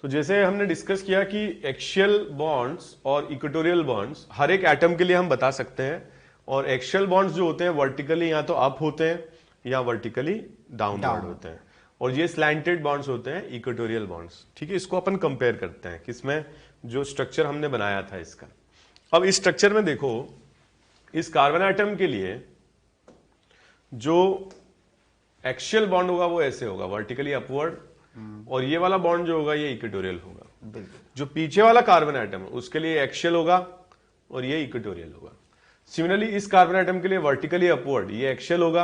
तो जैसे हमने डिस्कस किया कि एक्सियल बॉन्ड्स और इक्वेटोरियल बॉन्ड्स हर एक एटम के लिए हम बता सकते हैं, और एक्सियल बॉन्ड्स जो होते हैं वर्टिकली या तो अप होते हैं या वर्टिकली डाउनवर्ड होते हैं, और ये स्लैंटेड बॉन्ड्स होते हैं इक्वेटोरियल बॉन्ड्स। ठीक है, इसको अपन कंपेयर करते हैं किसमें, जो स्ट्रक्चर हमने बनाया था इसका। अब इस स्ट्रक्चर में देखो, इस कार्बन एटम के लिए जो एक्सियल बॉन्ड होगा वो ऐसे होगा, वर्टिकली अपवर्ड, और ये वाला बॉन्ड जो होगा ये इक्वेटोरियल होगा। जो पीछे वाला कार्बन एटम है उसके लिए एक्सियल होगा और ये इक्वेटोरियल होगा। सिमिलरली इस कार्बन एटम के लिए वर्टिकली अपवर्ड ये एक्सियल होगा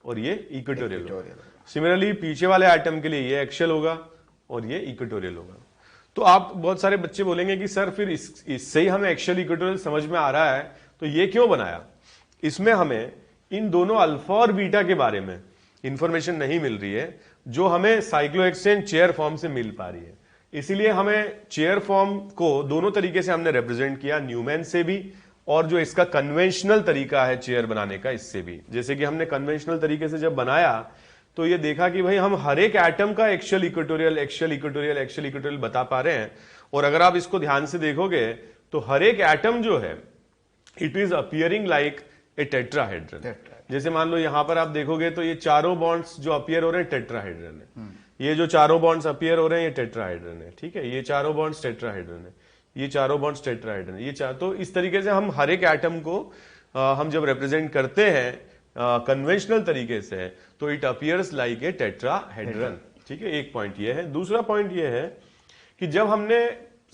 और ये इक्वेटोरियल होगा। सिमिलरली पीछे वाले एटम के लिए ये एक्सियल होगा और ये इक्वेटोरियल होगा। तो आप बहुत सारे बच्चे बोलेंगे कि सर फिर इससे ही हमें एक्सियल इक्वेटोरियल समझ में आ रहा है, तो ये क्यों बनाया? इसमें हमें इन दोनों अल्फा और बीटा के बारे में इंफॉर्मेशन नहीं मिल रही है जो हमें साइक्लोहेक्सेन चेयर फॉर्म से मिल पा रही है। इसीलिए हमें चेयर फॉर्म को दोनों तरीके से हमने रिप्रेजेंट किया, न्यूमैन से भी और जो इसका कन्वेंशनल तरीका है चेयर बनाने का इससे भी। जैसे कि हमने कन्वेंशनल तरीके से जब बनाया तो ये देखा कि भाई हम हर एक एटम का axial equatorial axial equatorial axial equatorial बता पा रहे हैं। और अगर आप इसको ध्यान से देखोगे तो हर एक एटम जो है it is appearing like a tetrahedron. जैसे मान लो यहां पर आप देखोगे तो ये चारों बॉन्ड्स जो अपियर हो रहे हैं टेट्राहेड्रन है, ये जो चारों बॉन्ड्स अपियर हो रहे हैं ये टेट्राहेड्रन है। ठीक है, ये चारों बॉन्ड्स टेट्राहेड्रन है, ये चारों बॉन्ड्स टेट्राहेड्रन है, ये तो इस तरीके से हम हर एक एटम को हम जब रिप्रेजेंट करते हैं कन्वेंशनल तरीके से तो it appears like a tetrahedron. ठीक है, एक पॉइंट ये है। दूसरा पॉइंट ये है कि जब हमने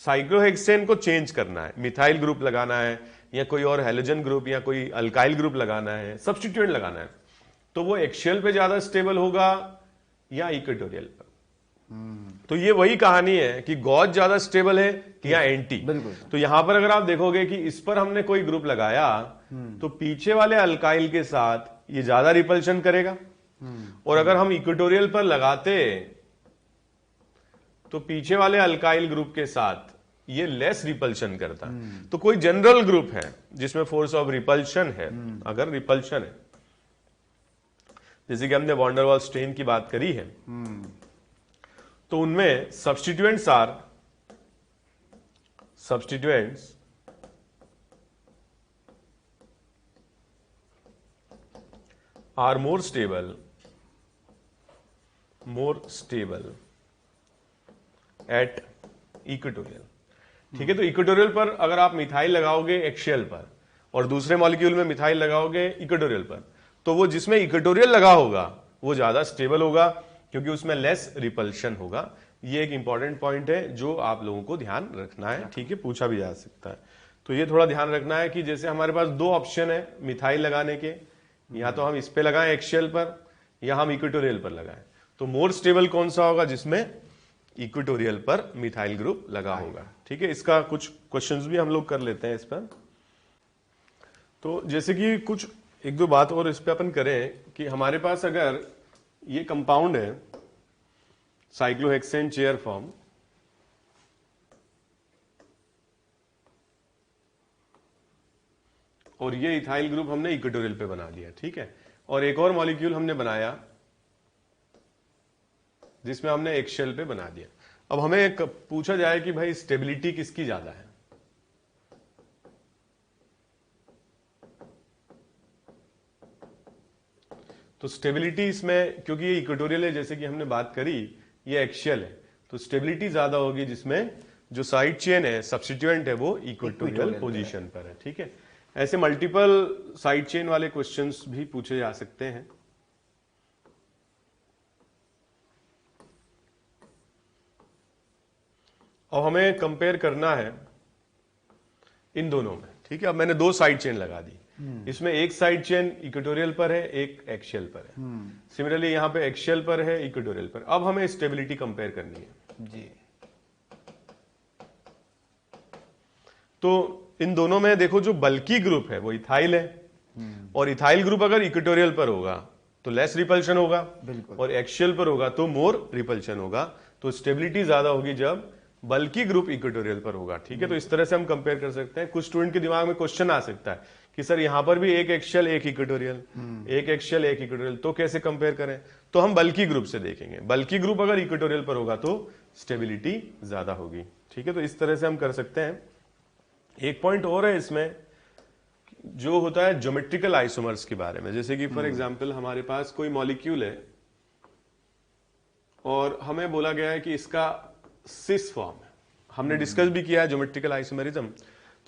साइक्लोहेक्सेन को चेंज करना है, मिथाइल ग्रुप लगाना है या कोई और हैलोजन ग्रुप या कोई अल्काइल ग्रुप लगाना है, सब्स्टिट्यूएंट लगाना है, तो वो एक्सियल पे ज्यादा स्टेबल होगा या इक्वेटोरियल पर? तो ये वही कहानी है कि गॉस ज्यादा स्टेबल है कि या एंटी। तो यहां पर अगर आप देखोगे कि इस पर हमने कोई ग्रुप लगाया तो पीछे वाले अल्काइल के साथ ये ज्यादा रिपल्शन करेगा, और अगर हम इक्वेटोरियल पर लगाते तो पीछे वाले अल्काइल ग्रुप के साथ ये लेस रिपल्शन करता है। तो कोई जनरल ग्रुप है जिसमें फोर्स ऑफ रिपल्शन है, अगर रिपल्शन है, जैसे कि हमने वॉन डेर वाल्स स्ट्रेन की बात करी है, तो उनमें substituents are more stable at equatorial. ठीक है, तो इक्वेटोरियल पर अगर आप मिथाइल लगाओगे एक्सियल पर और दूसरे मॉलिक्यूल में मिथाइल लगाओगे इक्वेटोरियल पर, तो वो जिसमें इक्वेटोरियल लगा होगा वो ज्यादा स्टेबल होगा क्योंकि उसमें लेस रिपल्शन होगा। ये एक इंपॉर्टेंट पॉइंट है जो आप लोगों को ध्यान रखना है। ठीक है, पूछा भी जा सकता है, तो ये थोड़ा ध्यान रखना है कि जैसे हमारे पास दो ऑप्शन है मिथाइल लगाने के, या तो हम इस पे लगाएं एक्सियल पर या हम इक्वेटोरियल पर लगाएं, तो मोर स्टेबल कौन सा होगा? जिसमें इक्वेटोरियल पर मिथाइल ग्रुप लगा होगा। ठीक है, इसका कुछ क्वेश्चंस भी हम लोग कर लेते हैं इस पर। तो जैसे कि कुछ एक दो बात और इस पे अपन करें कि हमारे पास अगर ये कंपाउंड है साइक्लोहेक्सेन चेयर फॉर्म, और ये इथाइल ग्रुप हमने इक्वेटोरियल पे बना दिया। ठीक है, और एक और मॉलिक्यूल हमने बनाया जिसमें हमने एक्सियल पे बना दिया। अब हमें पूछा जाए कि भाई स्टेबिलिटी किसकी ज्यादा है? तो स्टेबिलिटी इसमें, क्योंकि ये इक्वेटोरियल है जैसे कि हमने बात करी, ये एक्सियल है, तो स्टेबिलिटी ज्यादा होगी जिसमें जो साइड चेन है सब्स्टिट्यूएंट है वो इक्वेटोरियल पोजीशन पर है। ठीक है, ऐसे मल्टीपल साइड चेन वाले क्वेश्चंस भी पूछे जा सकते हैं। और हमें कंपेयर करना है इन दोनों में। ठीक है, अब मैंने दो साइड चेन लगा दी, इसमें एक साइड चेन इक्वेटोरियल पर है, एक एक्सियल पर है। सिमिलरली यहां पे एक्सियल पर है, इक्वेटोरियल पर। अब हमें स्टेबिलिटी कंपेयर करनी है जी। तो इन दोनों में देखो जो बल्की ग्रुप है वो इथाइल है, और इथाइल ग्रुप अगर इक्वेटोरियल पर होगा तो लेस रिपल्शन होगा, और एक्सियल पर होगा तो मोर रिपल्शन होगा। तो स्टेबिलिटी ज्यादा होगी जब बल्कि ग्रुप इक्वेटोरियल पर होगा। ठीक है, तो इस तरह से हम कंपेयर कर सकते हैं। कुछ स्टूडेंट के दिमाग में क्वेश्चन आ सकता है कि सर यहां पर भी एक एक्शियल एक इक्वेटोरियल, एक एक्शियल एक इक्वेटोरियल, तो कैसे कंपेयर करें? तो हम बल्की ग्रुप से देखेंगे। बल्की ग्रुप अगर इक्वेटोरियल पर होगा तो स्टेबिलिटी ज्यादा होगी। ठीक है, तो इस तरह से हम कर सकते हैं। एक पॉइंट और है इसमें जो होता है ज्योमेट्रिकल आइसोमर्स के बारे में। जैसे कि फॉर एग्जांपल हमारे पास कोई मॉलिक्यूल है और हमें बोला गया है कि इसका सिस फॉर्म है। हमने डिस्कस भी किया है ज्योमेट्रिकल आइसोमेरिज्म।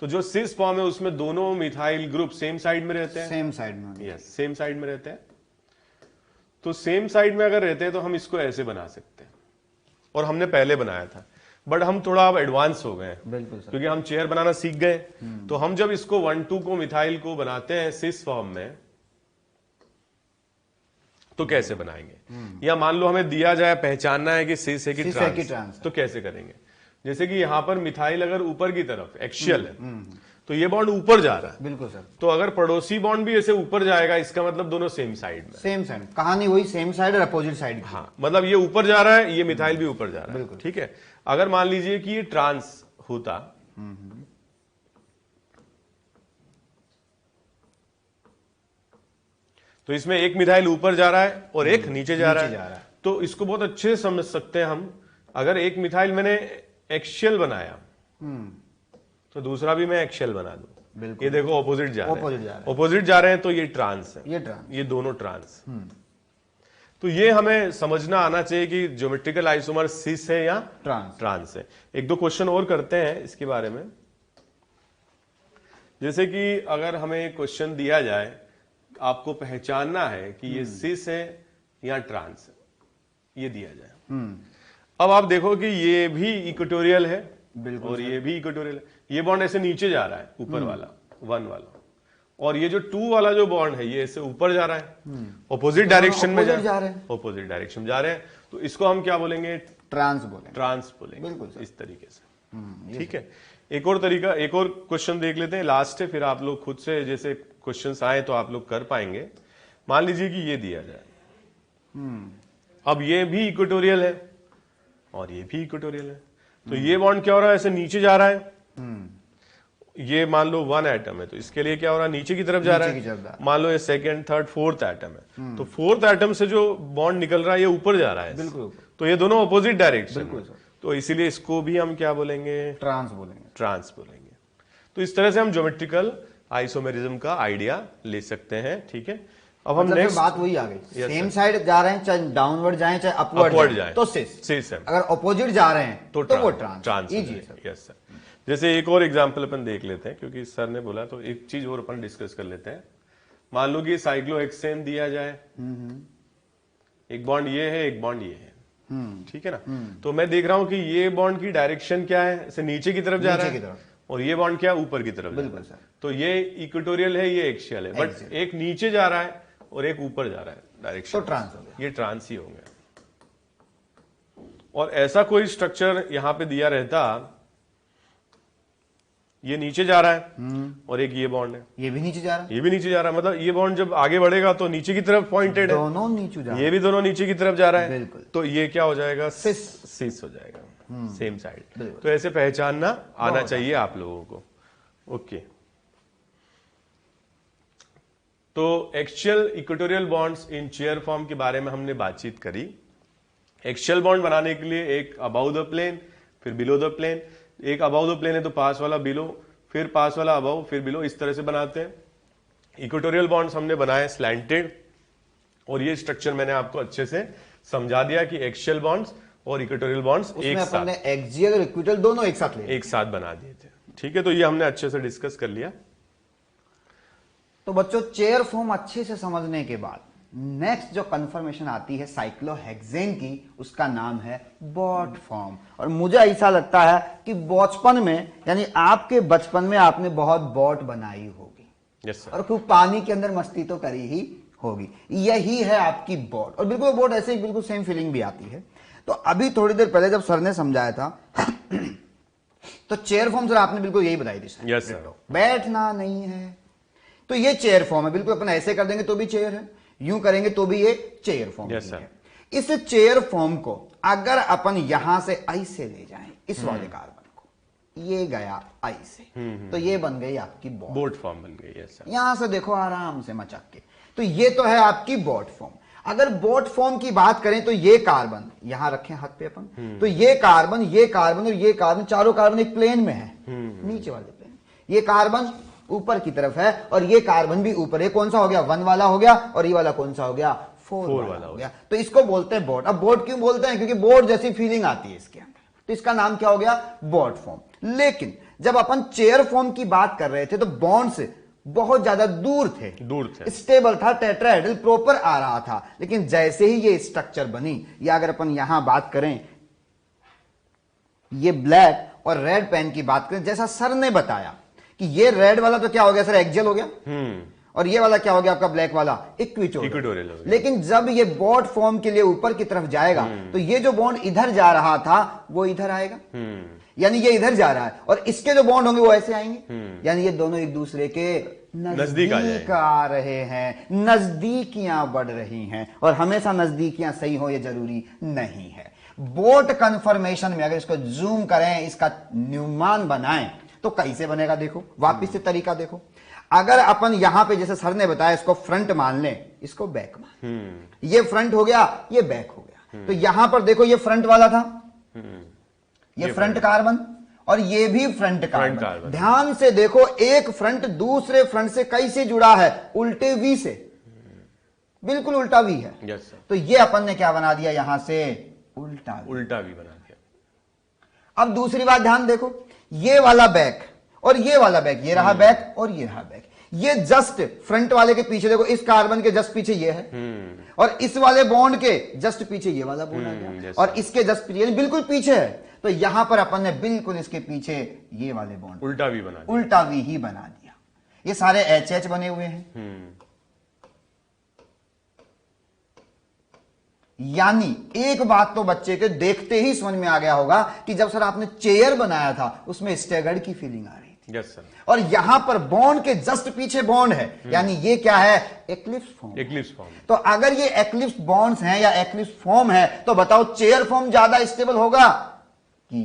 तो जो सिस फॉर्म है उसमें दोनों मिथाइल ग्रुप सेम साइड में रहते हैं। सेम साइड में, यस, सेम साइड में रहते हैं। तो सेम साइड में अगर रहते हैं तो हम इसको ऐसे बना सकते हैं, और हमने पहले बनाया था, बट हम थोड़ा अब एडवांस हो गए हैं। बिल्कुल सर। क्योंकि हम चेयर बनाना सीख गए। तो हम जब इसको 1,2 को मिथाइल को बनाते हैं सिस फॉर्म में, तो कैसे बनाएंगे? या मान लो हमें दिया जाए पहचानना है कि सिस है कि ट्रांस, तो कैसे करेंगे? जैसे कि यहां पर मिथाइल अगर ऊपर की तरफ एक्शियल है, तो ये बॉन्ड ऊपर जा रहा है। बिल्कुल सर। तो अगर पड़ोसी बॉन्ड भी ऐसे ऊपर जाएगा, इसका मतलब दोनों सेम साइड में। सेम साइड, कहानी वही, सेम साइड और अपोजिट साइड। हाँ, मतलब ये ऊपर जा रहा है, ये मिथाइल भी ऊपर जा रहा है। बिल्कुल। ठीक है, अगर मान लीजिए कि ये ट्रांस होता, तो इसमें एक मिथाइल ऊपर जा रहा है और एक नीचे जा रहा है। तो इसको बहुत अच्छे से समझ सकते हैं हम। अगर एक मिथाइल मैंने एक्शियल बनाया, तो दूसरा भी मैं एक्शियल बना दूं। ये देखो ऑपोजिट जा रहे हैं, तो ये ट्रांस है, ये दोनों ट्रांस। तो ये हमें समझना आना चाहिए कि ज्योमेट्रिकल आइसोमर सिस है या ट्रांस है। एक दो क्वेश्चन और करते हैं इसके बारे में। जैसे कि अगर हमें क्वेश्चन दिया जाए, आपको पहचानना है कि ये सिस है या ट्रांस है, ये दिया जाए। अब आप देखो कि ये भी इक्वेटोरियल है और ये भी इक्वेटोरियल है। ये बॉन्ड ऐसे नीचे जा रहा है, ऊपर वाला 1 वाला, और ये जो 2 वाला जो बॉन्ड है ये ऐसे ऊपर जा रहा है, ऑपोजिट डायरेक्शन में जा रहे हैं, ऑपोजिट डायरेक्शन में जा रहे हैं। तो इसको हम क्या बोलेंगे? ट्रांस बोलेंगे। बिल्कुल इस तरीके से। ठीक है, एक और तरीका, एक और क्वेश्चन देख लेते हैं, लास्ट है, फिर आप लोग खुद से जैसे क्वेश्चंस आए तो आप लोग कर पाएंगे। मान लीजिए कि ये दिया जाए, अब ये भी इक्वेटोरियल है और ये भी इक्वेटोरियल है। तो ये बॉन्ड क्या हो रहा है? ऐसे नीचे जा रहा है। ये मान लो 1 एटम है, तो इसके लिए क्या हो रहा है? नीचे की तरफ जा रहा है। मान लो ये 2nd, 3rd, 4th एटम है, तो 4th एटम से जो बॉन्ड निकल रहा है ये ऊपर जा रहा है। बिल्कुल। तो ये दोनों ऑपोजिट डायरेक्शन, तो इसीलिए इसको भी हम क्या बोलेंगे? ट्रांस बोलेंगे। तो इस तरह से हम ज्योमेट्रिकल आइसोमेरिज्म का आइडिया ले सकते हैं। ठीक है, अब हम नेक्स्ट बात वही आ गई। सेम साइड जा रहे हैं, चाहे डाउनवर्ड जाएं चाहे अपवर्ड जाएं, तो सिस है। अगर ऑपोजिट जा रहे हैं तो वो ट्रांस। Yes sir. जैसे एक और एग्जांपल अपन देख लेते हैं, क्योंकि सर ने बोला तो एक चीज और अपन डिस्कस कर लेते हैं। मान लो कि साइक्लोहेक्सेन दिया जाए, एक बॉन्ड ये है, एक बॉन्ड ये है। ठीक है ना? तो मैं देख रहा हूं कि ये बॉन्ड की डायरेक्शन क्या है? ऐसे नीचे की तरफ जा रहा है, और ये बॉन्ड क्या? ऊपर की तरफ। बिल्कुल सर। तो ये इक्वेटोरियल है, ये एक्शियल है, बट एक नीचे जा रहा है और एक ऊपर जा रहा है डायरेक्शन, तो ट्रांस हो गया। ये ट्रांस ही होंगे। और ऐसा कोई स्ट्रक्चर यहां पे दिया रहता, ये नीचे जा रहा है और एक ये बॉन्ड है, ये भी नीचे जा रहा है, ये भी नीचे जा रहा है, मतलब ये बॉन्ड जब आगे बढ़ेगा तो नीचे की तरफ पॉइंटेड है, दोनों नीचे जा रहा है, ये भी दोनों नीचे की तरफ जा रहा है। बिल्कुल। तो ये क्या हो जाएगा? सिस हो जाएगा, सेम साइड। तो ऐसे पहचानना आना चाहिए आप लोगों को। ओके, तो axial equatorial bonds in chair form के बारे में हमने बातचीत करी। एक्शियल बॉन्ड बनाने के लिए एक अबाउ द प्लेन, फिर बिलो द प्लेन। एक अबाउ द प्लेन है तो पास वाला बिलो, फिर पास वाला अबाउ, फिर बिलो, इस तरह से बनाते हैं। इक्वेटोरियल बॉन्ड्स हमने बनाए स्लैंटेड, और ये स्ट्रक्चर मैंने आपको अच्छे से समझा दिया कि एक्शियल बॉन्ड्स और इक्वेटोरियल बॉन्ड्स एक साथ, एक्सियल और इक्विटल दोनों एक साथ बना दिए थे। ठीक है, तो ये हमने अच्छे से डिस्कस कर लिया। तो बच्चों, चेयर फॉर्म अच्छे से समझने के बाद नेक्स्ट जो कंफर्मेशन आती है साइक्लोहेक्सेन की, उसका नाम है बॉट फॉर्म। और मुझे ऐसा लगता है कि बचपन में, यानी आपके बचपन में आपने बहुत बॉट बनाई होगी। yes, sir. और खूब पानी के अंदर मस्ती तो करी ही होगी। यही है आपकी बॉट, और बिल्कुल बॉट ऐसे ही बिल्कुल सेम फीलिंग भी आती है। तो अभी थोड़ी देर पहले जब सर ने समझाया था तो चेयर फॉर्म सर आपने बिल्कुल यही बताई थी सर। yes, sir. बैठना नहीं है, तो ये चेयर फॉर्म है। बिल्कुल अपन ऐसे कर देंगे तो भी चेयर है, यूं करेंगे तो भी ये चेयर फॉर्म है। इस चेयर फॉर्म को अगर अपन यहां से ऐसे ले जाएं, इस वाले कार्बन को ये गया आई से, तो ये बन गई आपकी बोट। बोट फॉर्म बन गई। Yes sir. यहां से देखो आराम से मचक के, तो ये तो है आपकी बोट फॉर्म। अगर बोट फॉर्म की बात करें तो ये कार्बन यहां रखें हाथ पे अपन, तो ये कार्बन और ये कार्बन, चारों कार्बन एक प्लेन में है, नीचे वाले प्लेन। ये कार्बन ऊपर की तरफ है और ये कार्बन भी ऊपर है। कौन सा हो गया? 1 वाला हो गया, और ये वाला कौन सा हो गया? 4 वाला हो गया। तो इसको बोलते हैं बोट। अब बोट क्यों बोलते हैं? क्योंकि बोट जैसी फीलिंग आती है इसके अंदर, तो इसका नाम क्या हो गया? Boat form. लेकिन जब अपन चेयर फॉर्म की बात कर रहे थे तो बॉन्ड्स बहुत ज्यादा दूर थे, स्टेबल था, टेट्राहेड्रल प्रॉपर आ रहा था। लेकिन जैसे ही ये स्ट्रक्चर बनी, या अगर अपन यहां बात करें, ये ब्लैक और रेड पेन की बात करें, जैसा सर ने बताया कि ये रेड वाला तो क्या हो गया सर? एक्सियल हो गया, और ये वाला क्या हो गया आपका? ब्लैक वाला इक्वेटोरियल हो गया। लेकिन जब ये बोट फॉर्म के लिए ऊपर की तरफ जाएगा तो ये जो बॉन्ड इधर जा रहा था वो इधर आएगा, यानी ये इधर जा रहा है, और इसके जो बॉन्ड होंगे वो ऐसे आएंगे, यानी ये दोनों एक दूसरे के नजदीक आ रहे हैं, नजदीकियां बढ़ रही हैं। और हमेशा नजदीकियां सही हो ये जरूरी नहीं है। बोट कन्फर्मेशन में अगर इसको जूम करें, इसका न्यूमान बनाएं, तो कैसे बनेगा? देखो वापिस से तरीका देखो। अगर अपन यहां पे जैसे सर ने बताया इसको फ्रंट मान लें, इसको बैक मान, ये फ्रंट हो गया, ये बैक हो गया। तो यहां पर देखो ये फ्रंट वाला था, ये फ्रंट कार्बन, और ये भी फ्रंट कार्बन। ध्यान से देखो, एक फ्रंट दूसरे फ्रंट से कैसे जुड़ा है? उल्टे वी से, बिल्कुल उल्टा वी है। Yes sir. तो ये अपन ने क्या बना दिया? यहां से उल्टा वी बना दिया। अब दूसरी बात ध्यान देखो, ये वाला बैक और ये वाला बैक, ये रहा बैक और ये रहा बैक। ये जस्ट फ्रंट वाले के पीछे देखो, इस कार्बन के जस्ट पीछे ये है, और इस वाले बॉन्ड के जस्ट पीछे ये वाला बॉन्ड आ गया, और इसके जस्ट पीछे, बिल्कुल पीछे है। तो यहां पर अपन ने बिल्कुल इसके पीछे ये वाले बॉन्ड उल्टा वी ही बना दिया। ये सारे एच बने हुए हैं। यानी एक बात तो बच्चे के देखते ही समझ में आ गया होगा कि जब सर आपने चेयर बनाया था उसमें स्टैगर्ड की फीलिंग आ रही थी। Yes sir. और यहां पर बॉन्ड के जस्ट पीछे बॉन्ड है, यानी ये क्या है? Eclipse form. तो अगर ये एक्लिप्स बॉन्ड्स हैं या एक्लिप्स फॉर्म है, तो बताओ चेयर फॉर्म ज्यादा स्टेबल होगा कि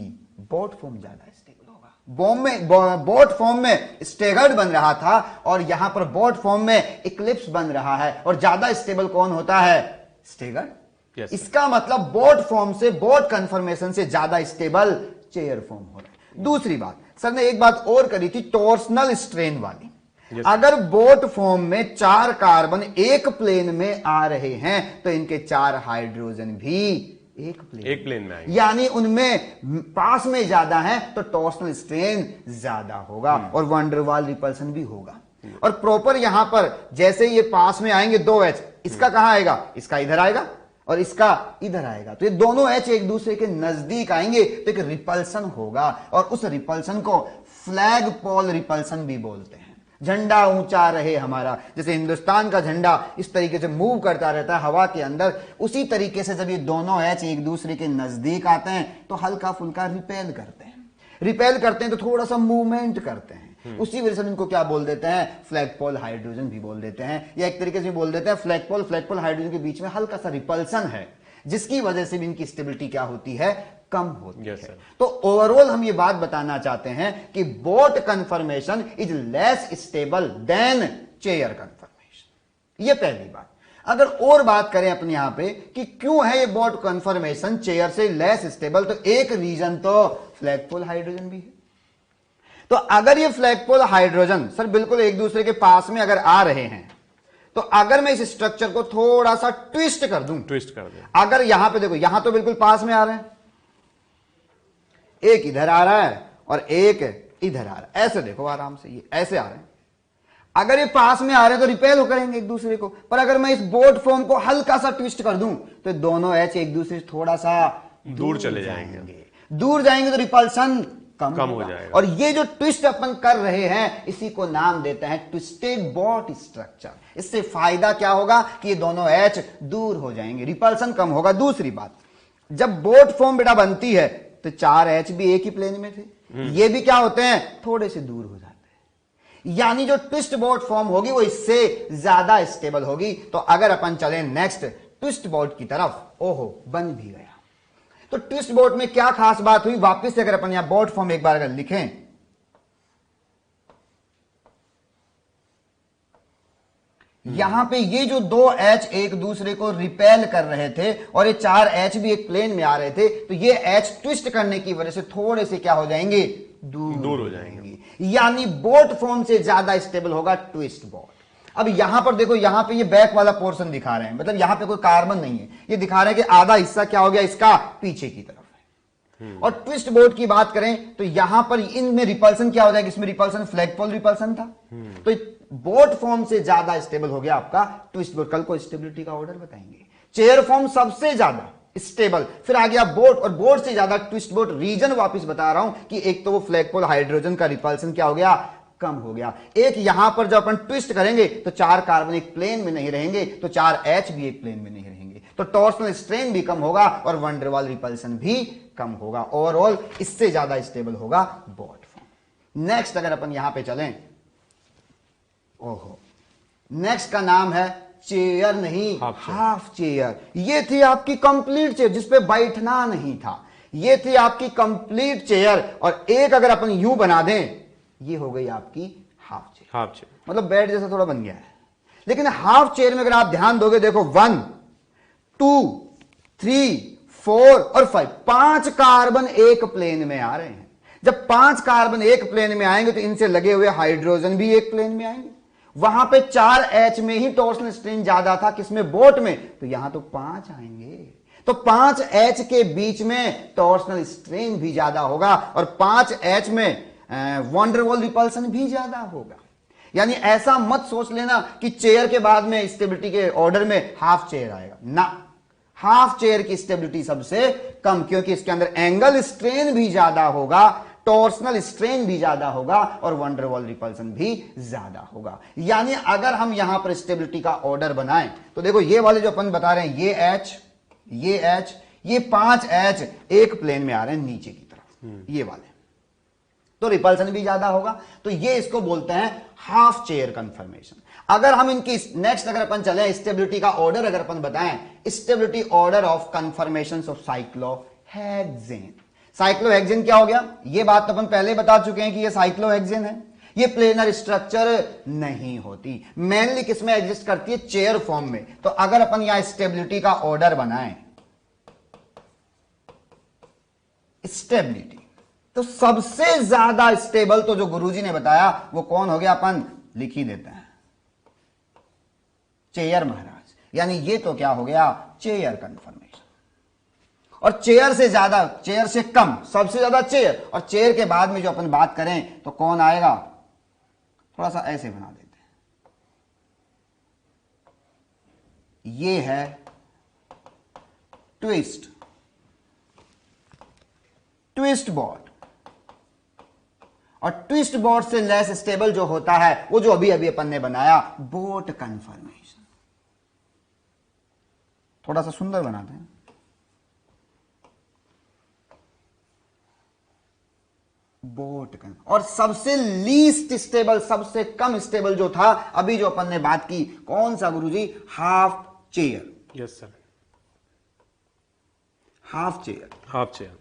बोट फॉर्म ज्यादा स्टेबल होगा? बोट फॉर्म में स्टैगर्ड बन रहा था, और यहां पर बोट फॉर्म में इक्लिप्स बन रहा है, और ज्यादा स्टेबल कौन होता है? स्टैगर्ड। Yes, इसका मतलब बोट फॉर्म से, बोट कन्फर्मेशन से ज्यादा स्टेबल चेयर फॉर्म हो रहा है। दूसरी बात सर ने एक बात और करी थी, टॉर्सनल स्ट्रेन वाली। yes, अगर बोट फॉर्म में 4 कार्बन एक प्लेन में आ रहे हैं, तो इनके 4 हाइड्रोजन भी एक प्लेन में आएंगे, यानी उनमें पास में ज्यादा है, तो टॉर्सनल स्ट्रेन ज्यादा होगा, और वंडरवाल रिपल्सन भी होगा। और प्रॉपर यहां पर जैसे ये पास में आएंगे 2 एच, इसका कहां आएगा? इसका इधर आएगा, और इसका इधर आएगा। तो ये दोनों एच एक दूसरे के नजदीक आएंगे, तो एक रिपल्सन होगा, और उस रिपल्सन को फ्लैग पोल रिपल्सन भी बोलते हैं। झंडा ऊंचा रहे हमारा, जैसे हिंदुस्तान का झंडा इस तरीके से मूव करता रहता है हवा के अंदर, उसी तरीके से जब ये दोनों एच एक दूसरे के नजदीक आते हैं तो हल्का फुल्का रिपेल करते हैं, तो थोड़ा सा मूवमेंट करते हैं। उसी वजह से इनको क्या बोल देते हैं? फ्लैगपोल हाइड्रोजन भी बोल देते हैं, या एक तरीके से बोल देते हैं फ्लैगपोल हाइड्रोजन के बीच में हल्का सा रिपल्सन है, जिसकी वजह से भी इनकी स्टेबिलिटी क्या होती है? कम होती है। तो ओवरऑल हम ये बात बताना चाहते हैं कि boat conformation is less stable than chair conformation. ये पहली बात। अगर और बात करें अपने यहां पे कि क्यों है ये बोट कन्फर्मेशन चेयर से लेस स्टेबल, तो एक रीजन तो फ्लैगपोल हाइड्रोजन भी है। तो अगर ये फ्लैगपोल हाइड्रोजन सर बिल्कुल एक दूसरे के पास में अगर आ रहे हैं, तो अगर मैं इस स्ट्रक्चर को थोड़ा सा ट्विस्ट कर दूं, अगर यहां पे देखो, यहां तो बिल्कुल पास में आ रहे हैं, एक इधर आ रहा है और एक इधर आ रहा है, ऐसे देखो आराम से, ये ऐसे आ रहे हैं। अगर ये पास में आ रहे हैं तो रिपेल करेंगे एक दूसरे को, पर अगर मैं इस बोट फॉर्म को हल्का सा ट्विस्ट कर दूं, तो दोनों एच एक दूसरे से थोड़ा सा दूर चले जाएंगे। दूर जाएंगे तो रिपल्सन कम हो जाएगा। और ये जो ट्विस्ट अपन कर रहे हैं, इसी को नाम देते हैं ट्विस्टेड बोट स्ट्रक्चर। इससे फायदा क्या होगा कि ये दोनों एच दूर हो जाएंगे, रिपल्सन कम होगा। दूसरी बात, जब बोट फॉर्म बेटा बनती है तो 4 एच भी एक ही प्लेन में थे, ये भी क्या होते हैं? थोड़े से दूर हो जाते हैं, यानी जो ट्विस्ट बोट फॉर्म होगी वो इससे ज्यादा स्टेबल होगी। तो अगर अपन चले नेक्स्ट ट्विस्ट बोट की तरफ, ओहो बन भी गया। तो ट्विस्ट बोट में क्या खास बात हुई, वापस से अगर अपन यहां बोट फॉर्म एक बार अगर लिखें, यहां पे ये जो दो एच एक दूसरे को रिपेल कर रहे थे और ये चार एच भी एक प्लेन में आ रहे थे, तो ये एच ट्विस्ट करने की वजह से थोड़े से क्या हो जाएंगे, दूर हो जाएंगे। यानी बोट फॉर्म से ज्यादा स्टेबल होगा ट्विस्ट बोट। अब यहां पर देखो, यहां पे ये बैक वाला पोर्शन दिखा रहे हैं, मतलब यहां पे कोई कार्बन नहीं है, ये दिखा रहे हैं कि आधा हिस्सा क्या हो गया इसका, पीछे की तरफ है। और ट्विस्ट बोट की बात करें तो यहां पर इनमें रिपल्सन क्या हो जाएगा, इसमें रिपल्सन फ्लैगपोल रिपल्सन था, तो बोट फॉर्म से ज्यादा स्टेबल हो गया आपका ट्विस्ट बोट। कल को स्टेबिलिटी का ऑर्डर बताएंगे। चेयर फॉर्म सबसे ज्यादा स्टेबल, फिर आ गया बोट, और बोट से ज्यादा ट्विस्ट बोट। रीजन वापस बता रहा हूं कि एक तो वो फ्लैगपोल हाइड्रोजन का रिपल्सन क्या हो गया, कम हो गया। एक यहां पर जब अपन ट्विस्ट करेंगे तो चार कार्बन एक प्लेन में नहीं रहेंगे, तो चार एच भी एक प्लेन में नहीं रहेंगे, तो टॉर्सनल स्ट्रेन भी कम होगा और वन डेर वाल रिपल्सन भी कम होगा। ओवरऑल इससे ज्यादा स्टेबल होगा बोट फॉर्म। नेक्स्ट अगर अपन यहां पे चलें, ओहो, नेक्स्ट का नाम है चेयर, नहीं हाफ चेयर। ये थी आपकी कंप्लीट चेयर जिसपे बैठना नहीं था, ये थी आपकी कंप्लीट चेयर। और एक अगर अपन यू बना दें, ये हो गई आपकी हाफ चेयर। हाफ चेयर मतलब बेड जैसा थोड़ा बन गया है। लेकिन हाफ चेयर में अगर आप ध्यान दोगे, देखो 1 2 3 4 और 5, 5 कार्बन एक प्लेन में आ रहे हैं। जब 5 कार्बन एक प्लेन में आएंगे तो इनसे लगे हुए हाइड्रोजन भी एक प्लेन में आएंगे। वहां पे 4 एच में ही टॉर्सनल स्ट्रेन ज्यादा था, किसमें, बोट में, तो यहां तो 5 आएंगे, तो 5 एच के बीच में टॉर्सनल स्ट्रेन भी ज्यादा होगा और 5 एच में वन डेर वाल रिपल्सन भी ज्यादा होगा। यानी ऐसा मत सोच लेना कि चेयर के बाद में स्टेबिलिटी के ऑर्डर में हाफ चेयर आएगा ना, हाफ चेयर की स्टेबिलिटी सबसे कम, क्योंकि इसके अंदर एंगल स्ट्रेन भी ज्यादा होगा, टॉर्सनल स्ट्रेन भी ज्यादा होगा और वन डेर वाल रिपल्सन भी ज्यादा होगा। यानी अगर हम यहां पर स्टेबिलिटी का ऑर्डर बनाएं तो देखो ये वाले जो अपन बता रहे हैं, ये एच, ये एच, ये 5 एच एक प्लेन में आ रहे हैं नीचे की तरफ, ये वाले, तो रिपल्सन भी ज्यादा होगा। तो ये इसको बोलते हैं हाफ चेयर कंफर्मेशन। अगर हम इनकी नेक्स्ट अगर अपन चले स्टेबिलिटी का ऑर्डर अगर अपन बताएं, stability order of confirmations of cyclohexane. Cyclohexane क्या हो गया, ये बात तो अपन पहले बता चुके हैं कि ये साइक्लोहेक्सेन है, ये प्लेनर स्ट्रक्चर नहीं होती, मेनली किसमें एग्जिस्ट करती है, चेयर फॉर्म में। तो अगर अपन यहां स्टेबिलिटी का ऑर्डर बनाएं, स्टेबिलिटी, तो सबसे ज्यादा स्टेबल तो जो गुरुजी ने बताया वो कौन हो गया, अपन लिख ही देते हैं, चेयर महाराज। यानी ये तो क्या हो गया, चेयर कंफर्मेशन। और चेयर से ज्यादा, चेयर से कम, सबसे ज्यादा चेयर, और चेयर के बाद में जो अपन बात करें तो कौन आएगा, थोड़ा सा ऐसे बना देते हैं, ये है ट्विस्ट, ट्विस्ट बोट। और ट्विस्ट बोट से लेस स्टेबल जो होता है वो जो अभी अभी अपन ने बनाया, बोट कंफर्मेशन। थोड़ा सा सुंदर बनाते हैं, बोट कन। और सबसे लीस्ट स्टेबल, सबसे कम स्टेबल जो था अभी जो अपन ने बात की, कौन सा गुरुजी, half chair. Yes sir, half chair, half chair.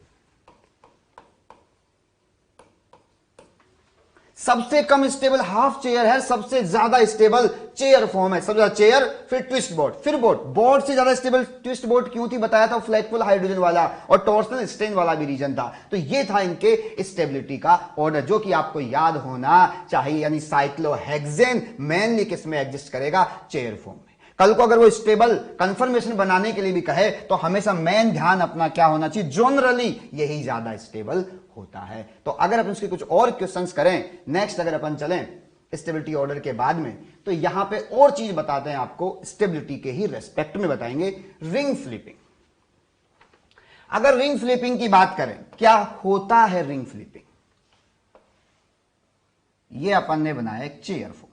सबसे कम स्टेबल हाफ चेयर है, सबसे ज्यादा स्टेबल चेयर फॉर्म है। सबसे ज्यादा चेयर, फिर ट्विस्ट बोट, फिर बोट। बोट से ज्यादा स्टेबल ट्विस्ट बोट क्यों थी, बताया था, फ्लैगपोल हाइड्रोजन वाला और टॉर्सनल स्ट्रेन वाला भी रीजन था। तो ये था इनके स्टेबिलिटी का ऑर्डर, जो कि आपको याद होना चाहिए। यानी साइक्लोहेक्सेन मेनली किसमें एग्जिस्ट करेगा, चेयर फॉर्म में। कल को अगर वो स्टेबल कंफर्मेशन बनाने के लिए भी कहे तो हमेशा मेन ध्यान अपना क्या होना चाहिए, जनरली यही ज्यादा स्टेबल होता है। तो अगर अपन उसके कुछ और क्वेश्चंस करें, नेक्स्ट अगर अपन चलें स्टेबिलिटी ऑर्डर के बाद में, तो यहां पे और चीज बताते हैं आपको, स्टेबिलिटी के ही रेस्पेक्ट में बताएंगे, रिंग फ्लिपिंग। अगर रिंग फ्लिपिंग की बात करें, क्या होता है रिंग फ्लिपिंग, ये अपन ने बनाया एक चेयर फॉर्म,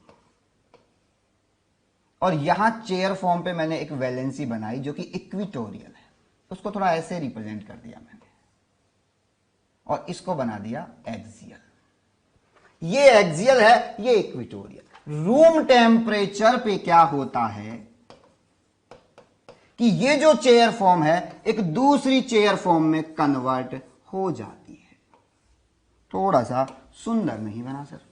और यहां चेयर फॉर्म पे मैंने एक वैलेंसी बनाई जो कि इक्विटोरियल है, उसको थोड़ा ऐसे रिप्रेजेंट कर दिया मैंने, और इसको बना दिया एक्सियल। ये एक्सियल है, ये इक्विटोरियल। रूम टेम्परेचर पे क्या होता है कि ये जो चेयर फॉर्म है एक दूसरी चेयर फॉर्म में कन्वर्ट हो जाती है। थोड़ा सा सुंदर नहीं बना सर?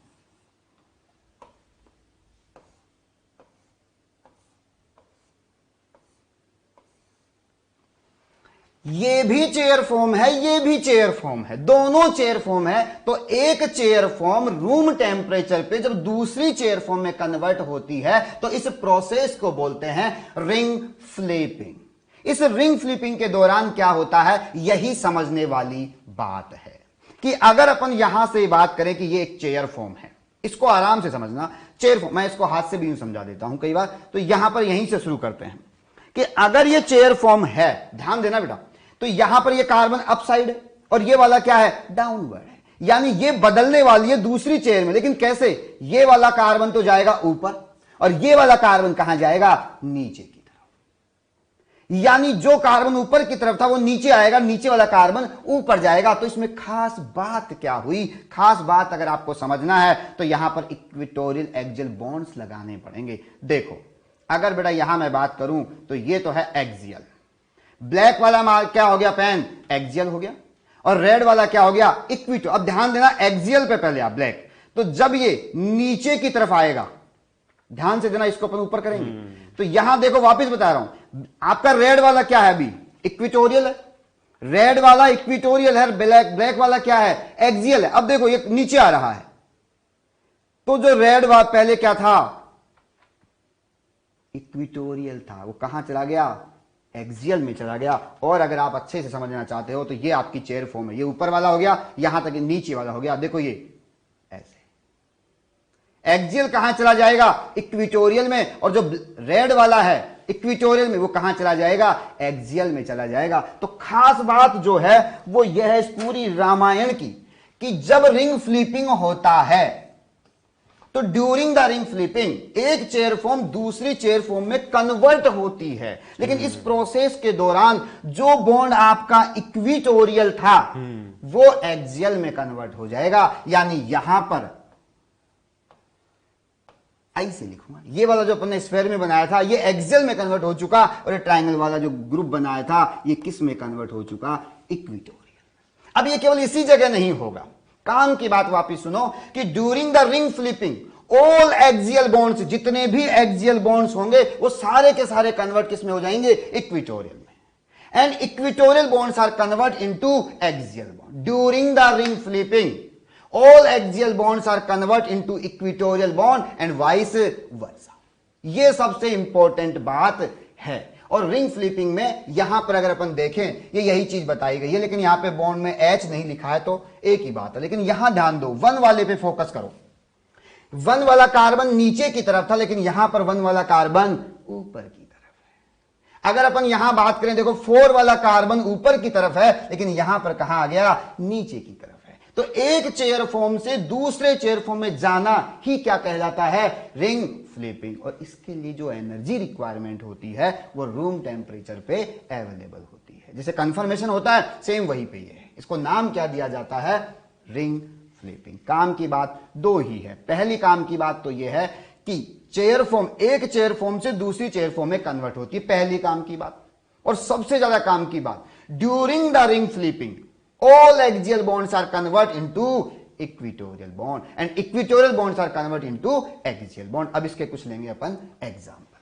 ये भी चेयर फॉर्म है, ये भी चेयर फॉर्म है, दोनों चेयर फॉर्म है। तो एक चेयर फॉर्म रूम टेम्परेचर पे जब दूसरी चेयर फॉर्म में कन्वर्ट होती है तो इस प्रोसेस को बोलते हैं रिंग फ्लिपिंग। इस रिंग फ्लिपिंग के दौरान क्या होता है, यही समझने वाली बात है कि अगर अपन यहां से बात करें कि ये एक चेयर फॉर्म है, इसको आराम से समझना। चेयर फॉर्म, मैं इसको हाथ से भी यूं समझा देता हूं कई बार, तो यहां पर यहीं से शुरू करते हैं कि अगर ये चेयर फॉर्म है, ध्यान देना बेटा, तो यहां पर ये कार्बन अप साइड है और ये वाला क्या है, डाउनवर्ड है। यानी ये बदलने वाली है दूसरी चेयर में, लेकिन कैसे, ये वाला कार्बन तो जाएगा ऊपर और ये वाला कार्बन कहां जाएगा, नीचे की तरफ। यानी जो कार्बन ऊपर की तरफ था वो नीचे आएगा, नीचे वाला कार्बन ऊपर जाएगा। तो इसमें खास बात क्या हुई, खास बात अगर आपको समझना है तो यहां पर इक्वेटोरियल एक्सियल बॉन्ड्स लगाने पड़ेंगे। देखो अगर बेटा यहां मैं बात करूं तो ये तो है एक्सियल, ब्लैक वाला क्या हो गया, पेन एक्सियल हो गया, और रेड वाला क्या हो गया, इक्विटो। अब ध्यान देना एक्सियल पे पहले आप ब्लैक, तो जब ये नीचे की तरफ आएगा, ध्यान से देना, इसको अपन ऊपर करेंगे तो यहां देखो वापस बता रहा हूं, आपका रेड वाला क्या है, अभी इक्विटोरियल है, रेड वाला इक्विटोरियल है, ब्लैक वाला क्या है, एक्सियल है। अब देखो ये नीचे आ रहा है, तो जो रेड वाला पहले क्या था, इक्विटोरियल था, वो कहां चला गया, एक्सियल में चला गया। और अगर आप अच्छे से समझना चाहते हो तो ये आपकी चेयर फॉर्म है, ये ऊपर वाला हो गया, यहां तक नीचे वाला हो गया। देखो ये ऐसे एक्सियल कहां चला जाएगा, इक्विटोरियल में, और जो रेड वाला है इक्विटोरियल में वो कहां चला जाएगा, एक्सियल में चला जाएगा। तो खास बात जो है वो यह है इस पूरी रामायण की कि जब रिंग फ्लिपिंग होता है तो ड्यूरिंग द रिंग फ्लिपिंग एक चेयर फॉर्म दूसरी चेयर फॉर्म में कन्वर्ट होती है, लेकिन इस प्रोसेस के दौरान जो बॉन्ड आपका इक्विटोरियल था वो एक्सियल में कन्वर्ट हो जाएगा। यानी यहां पर ऐसे लिखूंगा, ये वाला जो अपन ने स्फेयर में बनाया था ये एक्सियल में कन्वर्ट हो चुका, और ये ट्रायंगल वाला जो ग्रुप बनाया था ये किस में कन्वर्ट हो चुका, इक्विटोरियल। अब ये केवल इसी जगह नहीं होगा, काम की बात वापिस सुनो कि during the ring flipping all axial bonds, जितने भी एक्सियल बॉन्ड्स होंगे वो सारे के सारे कन्वर्ट किस में हो जाएंगे, इक्विटोरियल में। And equatorial bonds are convert into axial bond during the ring flipping, all axial bonds are convert into equatorial bond and vice versa. ये सबसे इंपॉर्टेंट बात है। और रिंग फ्लिपिंग में यहां पर अगर अपन देखें ये यही चीज बताई गई है, लेकिन यहां पे बॉन्ड में एच नहीं लिखा है तो एक ही बात है। लेकिन यहां ध्यान दो, वन वाले पे फोकस करो, वन वाला कार्बन नीचे की तरफ था, लेकिन यहां पर वन वाला कार्बन ऊपर की तरफ है। अगर अपन यहां बात करें, देखो 4 वाला कार्बन ऊपर की तरफ है, लेकिन यहां पर कहां आ गया, नीचे की तरफ है। तो एक चेयर फॉर्म से दूसरे चेयर फॉर्म में जाना ही क्या कहलाता है, रिंग फ्लिपिंग। और इसके लिए जो एनर्जी रिक्वायरमेंट होती है वो रूम टेम्परेचर पे अवेलेबल होती है। जैसे कंफर्मेशन होता है सेम वही पे ये है। इसको नाम क्या दिया जाता है, रिंग फ्लिपिंग। काम की बात दो ही है। पहली काम की बात तो ये है कि चेयर फॉर्म एक चेयर फॉर्म से दूसरी चेयर फॉर्म में कन्वर्ट होती है, पहली काम की बात। और सबसे ज्यादा काम की बात, during the ring flipping all axial bonds are convert into equatorial bond and equatorial bonds are convert into axial bond। अब इसके कुछ लेंगे अपन एग्जाम्पल।